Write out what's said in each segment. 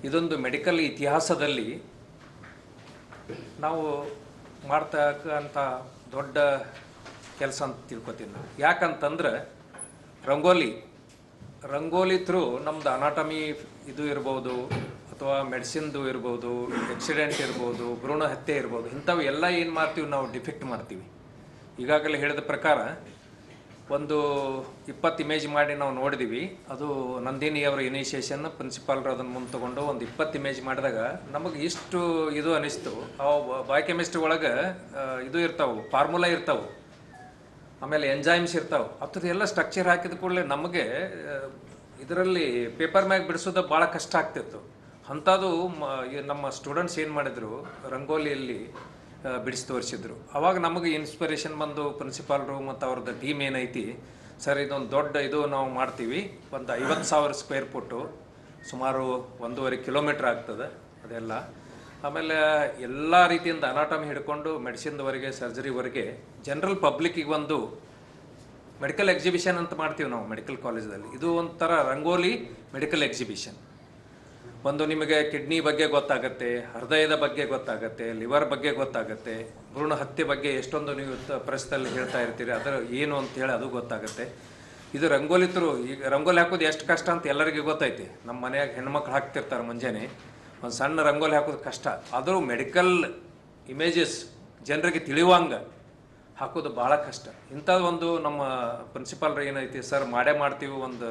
ಇದೊಂದು ಮೆಡಿಕಲ್ ಇತಿಹಾಸದಲ್ಲಿ ನಾವು ಮಾಡ್ತಕ್ಕಂಥ ದೊಡ್ಡ ಕೆಲಸ ಅಂತ ತಿಳ್ಕೊತೀನಿ ನಾನು. ಯಾಕಂತಂದ್ರೆ ರಂಗೋಲಿ ಥ್ರೂ ನಮ್ದು ಅನಾಟಮಿ ಇದು ಇರ್ಬೋದು, ಅಥವಾ ಮೆಡಿಸಿನ್ದು ಇರ್ಬೋದು, ಆಕ್ಸಿಡೆಂಟ್ ಇರ್ಬೋದು, ಭ್ರೂಣ ಹತ್ಯೆ ಇರ್ಬೋದು, ಇಂಥವು ಎಲ್ಲ ಏನು ಮಾಡ್ತೀವಿ ನಾವು ಡಿಫೆಕ್ಟ್ ಮಾಡ್ತೀವಿ. ಈಗಾಗಲೇ ಹೇಳಿದ ಪ್ರಕಾರ ಒಂದು 20 ಇಮೇಜ್ ಮಾಡಿ ನಾವು ನೋಡಿದ್ದೀವಿ. ಅದು ನಂದಿನಿ ಅವರ ಇನಿಷಿಯೇಷನ್ ಪ್ರಿನ್ಸಿಪಾಲ್ರು ಅದನ್ನು ಮುಂದೆ ತೊಗೊಂಡು ಒಂದು 20 ಇಮೇಜ್ ಮಾಡಿದಾಗ ನಮಗೆ ಇಷ್ಟು ಇದು ಅನಿಸ್ತು. ಅವು ಬಯೋಕೆಮಿಸ್ಟ್ರಿ ಒಳಗೆ ಇದು ಇರ್ತಾವೆ, ಫಾರ್ಮುಲಾ ಇರ್ತಾವೆ, ಆಮೇಲೆ ಎಂಜೈಮ್ಸ್ ಇರ್ತಾವೆ. ಅಂಥದ್ದು ಎಲ್ಲ ಸ್ಟ್ರಕ್ಚರ್ ಹಾಕಿದ ಕೂಡಲೇ ನಮಗೆ ಇದರಲ್ಲಿ ಪೇಪರ್ ಮ್ಯಾಗ್ ಬಿಡಿಸೋದು ಭಾಳ ಕಷ್ಟ ಆಗ್ತಿತ್ತು. ಅಂಥದ್ದು ನಮ್ಮ ಸ್ಟೂಡೆಂಟ್ಸ್ ಏನು ಮಾಡಿದರು, ರಂಗೋಲಿಯಲ್ಲಿ ಬಿಡಿಸಿ ತೋರಿಸಿದ್ರು. ಅವಾಗ ನಮಗೆ ಇನ್ಸ್ಪಿರೇಷನ್ ಬಂದು ಪ್ರಿನ್ಸಿಪಾಲ್ರು ಮತ್ತು ಅವ್ರದ್ದು ಟೀಮ್ ಏನೈತಿ, ಸರ್ ಇದೊಂದು ದೊಡ್ಡ ಇದು ನಾವು ಮಾಡ್ತೀವಿ, ಒಂದು 50,000 ಸ್ಕ್ವೇರ್ ಫುಟ್ಟು, ಸುಮಾರು 1.5 ಕಿಲೋಮೀಟ್ರ್ ಆಗ್ತದೆ ಅದೆಲ್ಲ. ಆಮೇಲೆ ಎಲ್ಲ ರೀತಿಯಿಂದ ಅನಾಟಮಿ ಹಿಡ್ಕೊಂಡು ಮೆಡಿಸಿನ್ವರೆಗೆ, ಸರ್ಜರಿವರೆಗೆ ಜನರಲ್ ಪಬ್ಲಿಕ್ಕಿಗೆ ಒಂದು ಮೆಡಿಕಲ್ ಎಕ್ಸಿಬಿಷನ್ ಅಂತ ಮಾಡ್ತೀವಿ ನಾವು ಮೆಡಿಕಲ್ ಕಾಲೇಜಲ್ಲಿ. ಇದು ಒಂಥರ ರಂಗೋಲಿ ಮೆಡಿಕಲ್ ಎಕ್ಸಿಬಿಷನ್. ಒಂದು ನಿಮಗೆ ಕಿಡ್ನಿ ಬಗ್ಗೆ ಗೊತ್ತಾಗತ್ತೆ, ಹೃದಯದ ಬಗ್ಗೆ ಗೊತ್ತಾಗತ್ತೆ, ಲಿವರ್ ಬಗ್ಗೆ ಗೊತ್ತಾಗತ್ತೆ, ಭ್ರೂಣ ಹತ್ಯೆ ಬಗ್ಗೆ ಎಷ್ಟೊಂದು ನೀವು ಪ್ರಶ್ನೆಯಲ್ಲಿ ಹೇಳ್ತಾ ಇರ್ತೀರಿ, ಅದರ ಏನು ಅಂತೇಳಿ ಅದು ಗೊತ್ತಾಗುತ್ತೆ. ಇದು ರಂಗೋಲಿ ಥ್ರೂ. ಈಗ ರಂಗೋಲಿ ಹಾಕೋದು ಎಷ್ಟು ಕಷ್ಟ ಅಂತ ಎಲ್ಲರಿಗೂ ಗೊತ್ತೈತಿ. ನಮ್ಮ ಮನೆಯಾಗ ಹೆಣ್ಮಕ್ಳು ಹಾಕ್ತಿರ್ತಾರೆ ಮುಂಜಾನೆ, ಒಂದು ಸಣ್ಣ ರಂಗೋಲಿ ಹಾಕೋದು ಕಷ್ಟ. ಆದರೂ ಮೆಡಿಕಲ್ ಇಮೇಜಸ್ ಜನರಿಗೆ ತಿಳಿಯುವಂಗೆ ಹಾಕೋದು ಭಾಳ ಕಷ್ಟ. ಇಂಥದ್ದು ಒಂದು ನಮ್ಮ ಪ್ರಿನ್ಸಿಪಾಲ್ರು ಏನೈತಿ, ಸರ್ ಮಾಡೇ ಮಾಡ್ತೀವಿ, ಒಂದು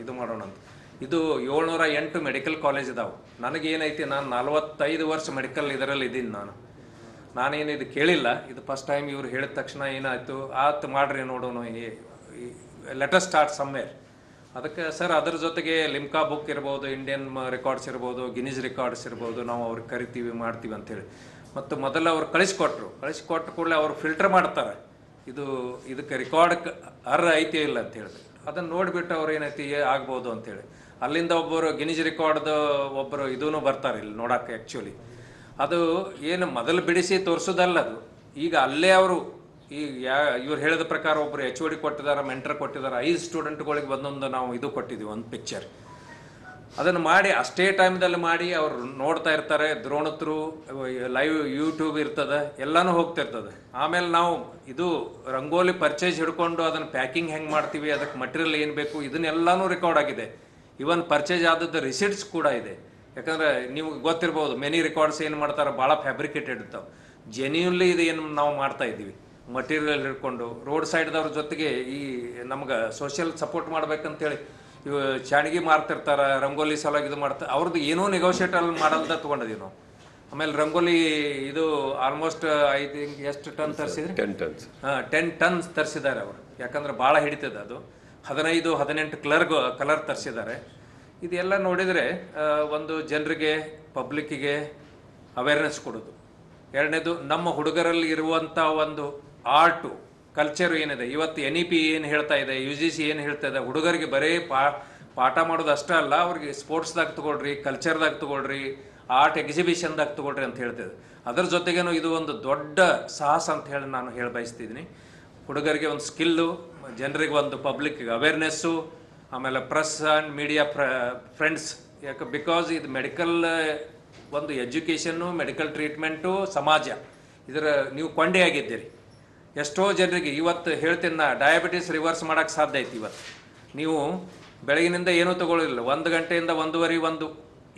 ಇದು ಮಾಡೋಣ ಅಂತ. ಇದು 708 ಮೆಡಿಕಲ್ ಕಾಲೇಜ್ ಇದಾವೆ. ನನಗೇನೈತಿ, ನಾನು 45 ವರ್ಷ ಮೆಡಿಕಲ್ ಇದರಲ್ಲಿ ಇದ್ದೀನಿ. ನಾನೇನು ಇದು ಕೇಳಿಲ್ಲ, ಇದು ಫಸ್ಟ್ ಟೈಮ್ ಇವ್ರು ಹೇಳಿದ ತಕ್ಷಣ ಏನಾಯಿತು, ಆತು ಮಾಡ್ರಿ ನೋಡೋಣ, ಲೆಟರ್ ಸ್ಟಾರ್ಟ್ ಸಮ್ವೇರ್. ಅದಕ್ಕೆ ಸರ್ ಅದ್ರ ಜೊತೆಗೆ ಲಿಮ್ಕಾ ಬುಕ್ ಇರ್ಬೋದು, ಇಂಡಿಯನ್ ರೆಕಾರ್ಡ್ಸ್ ಇರ್ಬೋದು, ಗಿನೀಸ್ ರೆಕಾರ್ಡ್ಸ್ ಇರ್ಬೋದು, ನಾವು ಅವ್ರಿಗೆ ಕರಿತೀವಿ ಮಾಡ್ತೀವಿ ಅಂಥೇಳಿ. ಮತ್ತು ಮೊದಲು ಅವ್ರು ಕಳಿಸ್ಕೊಟ್ಟ ಕೂಡಲೇ ಅವ್ರು ಫಿಲ್ಟರ್ ಮಾಡ್ತಾರೆ, ಇದಕ್ಕೆ ರೆಕಾರ್ಡ್ ಐತಿ ಇಲ್ಲ ಅಂತ ಹೇಳಿದೆ. ಅದನ್ನು ನೋಡಿಬಿಟ್ಟು ಅವ್ರು ಏನೈತಿ ಆಗ್ಬೋದು ಅಂತೇಳಿ ಅಲ್ಲಿಂದ ಒಬ್ಬರು ಗಿನೀಸ್ ರೆಕಾರ್ಡ್ದು ಒಬ್ಬರು ಇದೂ ಬರ್ತಾರೆ ಇಲ್ಲಿ ನೋಡೋಕೆ. ಆ್ಯಕ್ಚುಲಿ ಅದು ಏನು ಮೊದಲು ಬಿಡಿಸಿ ತೋರಿಸೋದಲ್ಲ, ಅದು ಈಗ ಅಲ್ಲೇ ಅವರು ಇವ್ರು ಹೇಳಿದ ಪ್ರಕಾರ ಒಬ್ಬರು HOD ಕೊಟ್ಟಿದ್ದಾರೆ, ಮೆಂಟರ್ ಕೊಟ್ಟಿದ್ದಾರೆ, 5 ಸ್ಟೂಡೆಂಟ್ಗಳಿಗೆ ಒಂದೊಂದು ನಾವು ಇದು ಕೊಟ್ಟಿದ್ದೀವಿ, ಒಂದು ಪಿಕ್ಚರ್. ಅದನ್ನು ಮಾಡಿ ಅಷ್ಟೇ ಟೈಮ್ದಲ್ಲಿ ಮಾಡಿ ಅವ್ರು ನೋಡ್ತಾ ಇರ್ತಾರೆ. ದ್ರೋಣ ಥ್ರೂ ಲೈವ್ ಯೂಟ್ಯೂಬ್ ಇರ್ತದೆ, ಎಲ್ಲನೂ ಹೋಗ್ತಿರ್ತದೆ. ಆಮೇಲೆ ನಾವು ಇದು ರಂಗೋಲಿ ಪರ್ಚೇಸ್ ಹಿಡ್ಕೊಂಡು ಅದನ್ನು ಪ್ಯಾಕಿಂಗ್ ಹೆಂಗೆ ಮಾಡ್ತೀವಿ, ಅದಕ್ಕೆ ಮಟೀರಿಯಲ್ ಏನು ಬೇಕು, ಇದನ್ನೆಲ್ಲನೂ ರೆಕಾರ್ಡ್ ಆಗಿದೆ. ಇವನ್ ಪರ್ಚೇಸ್ ಆದದ್ದು ರಿಸಿಟ್ಸ್ ಕೂಡ ಇದೆ. ಯಾಕಂದರೆ ನೀವು ಗೊತ್ತಿರ್ಬೋದು, ಮೆನಿ ರೆಕಾರ್ಡ್ಸ್ ಏನು ಮಾಡ್ತಾರೆ ಭಾಳ ಫ್ಯಾಬ್ರಿಕೇಟೆಡ್ ಇರ್ತಾವೆ. ಜೆನ್ಯೂನ್ಲಿ ಇದು ಏನು ನಾವು ಮಾಡ್ತಾ ಇದ್ದೀವಿ, ಮಟೀರಿಯಲ್ ಹಿಡ್ಕೊಂಡು ರೋಡ್ ಸೈಡ್ದವ್ರ ಜೊತೆಗೆ ಈ ನಮ್ಗೆ ಸೋಷಿಯಲ್ ಸಪೋರ್ಟ್ ಮಾಡ್ಬೇಕಂತೇಳಿ ಇವು ಚಾಣಿಗೆ ಮಾರ್ತಿರ್ತಾರೆ, ರಂಗೋಲಿ ಸಲುವಾಗಿ ಇದು ಮಾಡ್ತಾರೆ, ಅವ್ರದ್ದು ಏನೋ ನೆಗೋಷಿಯೇಟ್ ಅಲ್ಲಿ ಮಾಡಲ್ದ ತೊಗೊಂಡಿದ್ದೀವಿ ನಾವು. ಆಮೇಲೆ ರಂಗೋಲಿ ಇದು ಆಲ್ಮೋಸ್ಟ್ ಎಷ್ಟು ಟನ್ ತರಿಸಿದ್ರಿ? 10 ಟನ್ಸ್ ತರಿಸಿದ್ದಾರೆ ಅವರು. ಯಾಕಂದ್ರೆ ಭಾಳ ಹಿಡಿತದೆ ಅದು. 15-18 ಕಲರ್ ತರಿಸಿದ್ದಾರೆ. ಇದೆಲ್ಲ ನೋಡಿದರೆ ಒಂದು ಜನರಿಗೆ, ಪಬ್ಲಿಕ್ಕಿಗೆ ಅವೇರ್ನೆಸ್ ಕೊಡೋದು. ಎರಡನೇದು, ನಮ್ಮ ಹುಡುಗರಲ್ಲಿ ಇರುವಂಥ ಒಂದು ಆರ್ಟು ಕಲ್ಚರು ಏನಿದೆ, ಇವತ್ತು NEP ಏನು ಹೇಳ್ತಾ ಇದೆ, UGC ಏನು ಹೇಳ್ತಾ ಇದೆ, ಹುಡುಗರಿಗೆ ಬರೀ ಪಾಠ ಮಾಡೋದು ಅಷ್ಟೇ ಅಲ್ಲ, ಅವ್ರಿಗೆ ಸ್ಪೋರ್ಟ್ಸ್ದಾಗ ತಗೊಳ್ರಿ, ಕಲ್ಚರ್ದಾಗ ತಗೊಳ್ರಿ, ಆರ್ಟ್ ಎಕ್ಸಿಬಿಷನ್ದಾಗ ತಗೊಳ್ರಿ ಅಂತ ಹೇಳ್ತಿದ್ದೆ. ಅದರ ಜೊತೆಗೇನು ಇದು ಒಂದು ದೊಡ್ಡ ಸಾಹಸ ಅಂತ ಹೇಳಿ ನಾನು ಬಯಸ್ತಿದ್ದೀನಿ. ಹುಡುಗರಿಗೆ ಒಂದು ಸ್ಕಿಲ್ಲು, ಜನರಿಗೆ ಒಂದು ಪಬ್ಲಿಕ್ಗೆ ಅವೇರ್ನೆಸ್ಸು, ಆಮೇಲೆ ಪ್ರೆಸ್ ಆ್ಯಂಡ್ ಮೀಡಿಯಾ ಫ್ರೆಂಡ್ಸ್. ಯಾಕೆ, ಬಿಕಾಸ್ ಇದು ಮೆಡಿಕಲ್ ಒಂದು ಎಜುಕೇಷನ್ನು, ಮೆಡಿಕಲ್ ಟ್ರೀಟ್ಮೆಂಟು, ಸಮಾಜ, ಇದರ ನೀವು ಕೊಂಡಿಯಾಗಿದ್ದೀರಿ. ಎಷ್ಟೋ ಜನರಿಗೆ ಇವತ್ತು ಹೇಳ್ತೀನಿ ನಾ, ಡಯಾಬಿಟಿಸ್ ರಿವರ್ಸ್ ಮಾಡೋಕ್ಕೆ ಸಾಧ್ಯ ಐತಿ. ಇವತ್ತು ನೀವು ಬೆಳಗಿನಿಂದ ಏನೂ ತೊಗೊಳ್ಳೋದಿಲ್ಲ, 1 ಗಂಟೆಯಿಂದ 1:30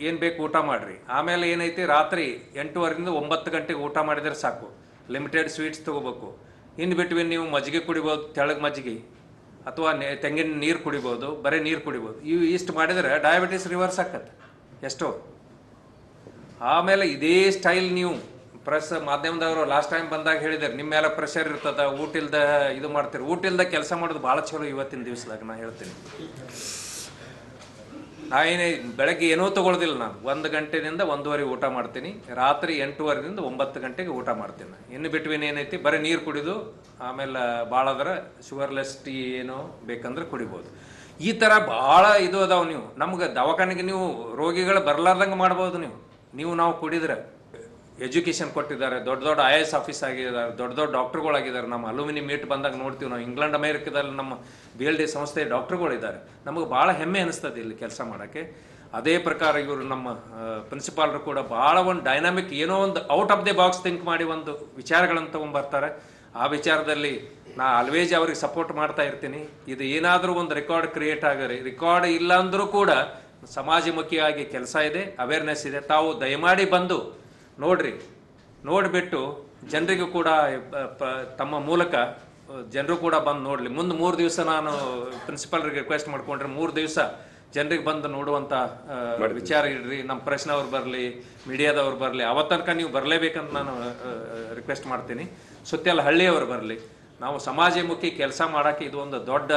ಏನು ಬೇಕು ಊಟ ಮಾಡಿರಿ. ಆಮೇಲೆ ಏನೈತಿ, ರಾತ್ರಿ 8:30ರಿಂದ 9 ಗಂಟೆಗೆ ಊಟ ಮಾಡಿದರೆ ಸಾಕು. ಲಿಮಿಟೆಡ್ ಸ್ವೀಟ್ಸ್ ತೊಗೋಬೇಕು. ಇನ್ ಬಿಟ್ವೀನ್ ನೀವು ಮಜ್ಜಿಗೆ ಕುಡಿಬೋದು, ತೆಳಗೆ ಮಜ್ಜಿಗೆ, ಅಥವಾ ತೆಂಗಿನ ನೀರು ಕುಡಿಬೋದು, ಬರೀ ನೀರು ಕುಡಿಬೋದು. ಇಷ್ಟು ಮಾಡಿದರೆ ಡಯಾಬಿಟಿಸ್ ರಿವರ್ಸ್ ಆಕತ್ತೆ ಎಷ್ಟೋ. ಆಮೇಲೆ ಇದೇ ಸ್ಟೈಲ್ ನೀವು ಪ್ರೆಸ್ ಮಾಧ್ಯಮದವರು ಲಾಸ್ಟ್ ಟೈಮ್ ಬಂದಾಗ ಹೇಳಿದ್ದಾರೆ, ನಿಮ್ಮ ಮೇಲೆ ಪ್ರೆಷರ್ ಇರ್ತದೆ, ಊಟ ಇಲ್ದ ಇದು ಮಾಡ್ತೀರಿ. ಊಟ ಇಲ್ದ ಕೆಲಸ ಮಾಡೋದು ಭಾಳ ಚಲೋ ಇವತ್ತಿನ ದಿವಸದಾಗ. ನಾನು ಹೇಳ್ತೀನಿ, ನಾವೇನೇ ಬೆಳಗ್ಗೆ ಏನೂ ತೊಗೊಳ್ಳೋದಿಲ್ಲ. ನಾನು 1 ಗಂಟೆಯಿಂದ 1:30 ಊಟ ಮಾಡ್ತೀನಿ, ರಾತ್ರಿ 8:30ರಿಂದ 9 ಗಂಟೆಗೆ ಊಟ ಮಾಡ್ತೀನಿ. ಇನ್ನು ಬಿಟ್ವೀನ್ ಏನೈತಿ, ಬರೀ ನೀರು ಕುಡಿದು, ಆಮೇಲೆ ಭಾಳ ಅದರ ಶುಗರ್ಲೆಸ್ ಟೀ ಏನೋ ಬೇಕಂದ್ರೆ ಕುಡಿಬೋದು. ಈ ಥರ ಭಾಳ ಇದು ಅದಾವೆ. ನೀವು ನಮ್ಗೆ ದವಾಖಾನೆಗೆ ನೀವು ರೋಗಿಗಳು ಬರಲಾರ್ದಂಗೆ ಮಾಡ್ಬೋದು. ನಾವು ಕುಡಿದ್ರೆ ಎಜುಕೇಷನ್ ಕೊಟ್ಟಿದ್ದಾರೆ, ದೊಡ್ಡ IAS ಆಫೀಸ್ ಆಗಿದ್ದಾರೆ, ದೊಡ್ಡ ಡಾಕ್ಟ್ರುಗಳಾಗಿದ್ದಾರೆ. ನಮ್ಮ ಅಲ್ಯೂಮಿನಿ ಮೀಟ್ ಬಂದಾಗ ನೋಡ್ತೀವಿ ನಾವು, ಇಂಗ್ಲೆಂಡ್ ಅಮೇರಿಕಾದಲ್ಲಿ ನಮ್ಮ BLD ಸಂಸ್ಥೆ ಡಾಕ್ಟ್ರುಗಳಿದ್ದಾರೆ. ನಮಗೆ ಭಾಳ ಹೆಮ್ಮೆ ಅನಿಸ್ತದೆ ಇಲ್ಲಿ ಕೆಲಸ ಮಾಡೋಕ್ಕೆ. ಅದೇ ಪ್ರಕಾರ ಇವರು ನಮ್ಮ ಪ್ರಿನ್ಸಿಪಾಲ್ರು ಕೂಡ ಭಾಳ ಒಂದು ಡೈನಾಮಿಕ್ ಏನೋ ಒಂದು out of the box think ಮಾಡಿ ಒಂದು ವಿಚಾರಗಳನ್ನು ತೊಗೊಂಬರ್ತಾರೆ. ಆ ವಿಚಾರದಲ್ಲಿ ನಾ ಆಲ್ವೇಜ್ ಅವ್ರಿಗೆ ಸಪೋರ್ಟ್ ಮಾಡ್ತಾ ಇರ್ತೀನಿ. ಇದು ಏನಾದರೂ ಒಂದು ರೆಕಾರ್ಡ್ ಕ್ರಿಯೇಟ್ ಆಗರಿ, ರೆಕಾರ್ಡ್ ಇಲ್ಲ ಅಂದರೂ ಕೂಡ ಸಮಾಜಮುಖಿಯಾಗಿ ಕೆಲಸ ಇದೆ, ಅವೇರ್ನೆಸ್ ಇದೆ. ತಾವು ದಯಮಾಡಿ ಬಂದು ನೋಡ್ರಿ, ನೋಡಿಬಿಟ್ಟು ಜನರಿಗೂ ಕೂಡ ತಮ್ಮ ಮೂಲಕ ಜನರು ಕೂಡ ಬಂದು ನೋಡಲಿ. ಮುಂದೆ 3 ದಿವಸ ನಾನು ಪ್ರಿನ್ಸಿಪಾಲ್ರಿಗೆ ರಿಕ್ವೆಸ್ಟ್ ಮಾಡ್ಕೊಂಡ್ರೆ 3 ದಿವಸ ಜನರಿಗೆ ಬಂದು ನೋಡುವಂಥ ವಿಚಾರ ಇಡ್ರಿ. ನಮ್ಮ ಪ್ರಶ್ನವ್ರು ಬರಲಿ, ಮೀಡಿಯಾದವ್ರು ಬರಲಿ, ಅವತ್ತನಕ ನೀವು ಬರಲೇಬೇಕಂತ ನಾನು ರಿಕ್ವೆಸ್ಟ್ ಮಾಡ್ತೀನಿ. ಸುತ್ತೆಲ್ಲ ಹಳ್ಳಿಯವರು ಬರಲಿ. ನಾವು ಸಮಾಜಮುಖಿ ಕೆಲಸ ಮಾಡೋಕ್ಕೆ ಇದು ಒಂದು ದೊಡ್ಡ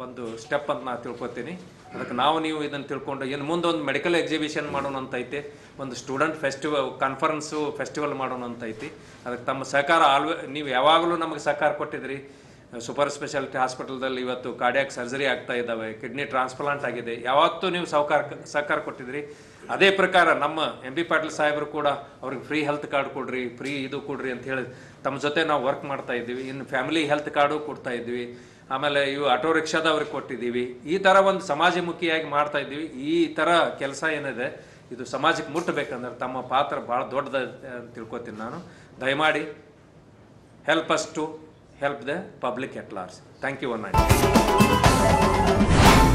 ಒಂದು ಸ್ಟೆಪ್ ಅಂತ ನಾನು ತಿಳ್ಕೊತೀನಿ. ಅದಕ್ಕೆ ನೀವು ಇದನ್ನು ತಿಳ್ಕೊಂಡು ಇನ್ನು ಮುಂದೆ ಒಂದು ಮೆಡಿಕಲ್ ಎಕ್ಸಿಬಿಷನ್ ಮಾಡೋಣ ಅಂತ ಐತಿ, ಒಂದು ಸ್ಟೂಡೆಂಟ್ ಕಾನ್ಫರೆನ್ಸು ಫೆಸ್ಟಿವಲ್ ಮಾಡೋಣ ಅಂತ ಐತಿ. ಅದಕ್ಕೆ ತಮ್ಮ ಸಹಕಾರ ನೀವು ಯಾವಾಗಲೂ ನಮಗೆ ಸಹಕಾರ ಕೊಟ್ಟಿದ್ರಿ. ಸೂಪರ್ ಸ್ಪೆಷಾಲಿಟಿ ಹಾಸ್ಪಿಟಲ್ದಲ್ಲಿ ಇವತ್ತು ಕಾರ್ಡಿಯಾಕ್ ಸರ್ಜರಿ ಆಗ್ತಾ ಇದ್ದಾವೆ, ಕಿಡ್ನಿ ಟ್ರಾನ್ಸ್ಪ್ಲಾಂಟ್ ಆಗಿದೆ, ಯಾವತ್ತೂ ನೀವು ಸಹಕಾರ ಕೊಟ್ಟಿದ್ರಿ. ಅದೇ ಪ್ರಕಾರ ನಮ್ಮ MP ಪಾಟೀಲ್ ಸಾಹೇಬರು ಕೂಡ ಅವ್ರಿಗೆ ಫ್ರೀ ಹೆಲ್ತ್ ಕಾರ್ಡ್ ಕೊಡ್ರಿ, ಫ್ರೀ ಇದು ಕೊಡ್ರಿ ಅಂತ ಹೇಳಿ ತಮ್ಮ ಜೊತೆ ನಾವು ವರ್ಕ್ ಮಾಡ್ತಾ ಇದ್ದೀವಿ. ಇನ್ನು ಫ್ಯಾಮಿಲಿ ಹೆಲ್ತ್ ಕಾರ್ಡು ಕೊಡ್ತಾ ಇದ್ವಿ. ಆಮೇಲೆ ಇವು ಆಟೋ ರಿಕ್ಷಾದವ್ರಿಗೆ ಕೊಟ್ಟಿದ್ದೀವಿ. ಈ ಥರ ಒಂದು ಸಮಾಜಮುಖಿಯಾಗಿ ಮಾಡ್ತಾ ಇದ್ದೀವಿ. ಈ ಥರ ಕೆಲಸ ಏನಿದೆ ಇದು ಸಮಾಜಕ್ಕೆ ಮುಟ್ಟಬೇಕಂದ್ರೆ ತಮ್ಮ ಪಾತ್ರ ಭಾಳ ದೊಡ್ಡದ ಅಂತ ತಿಳ್ಕೊತೀನಿ ನಾನು. ದಯಮಾಡಿ help us to help the public at large. Thank you. One night.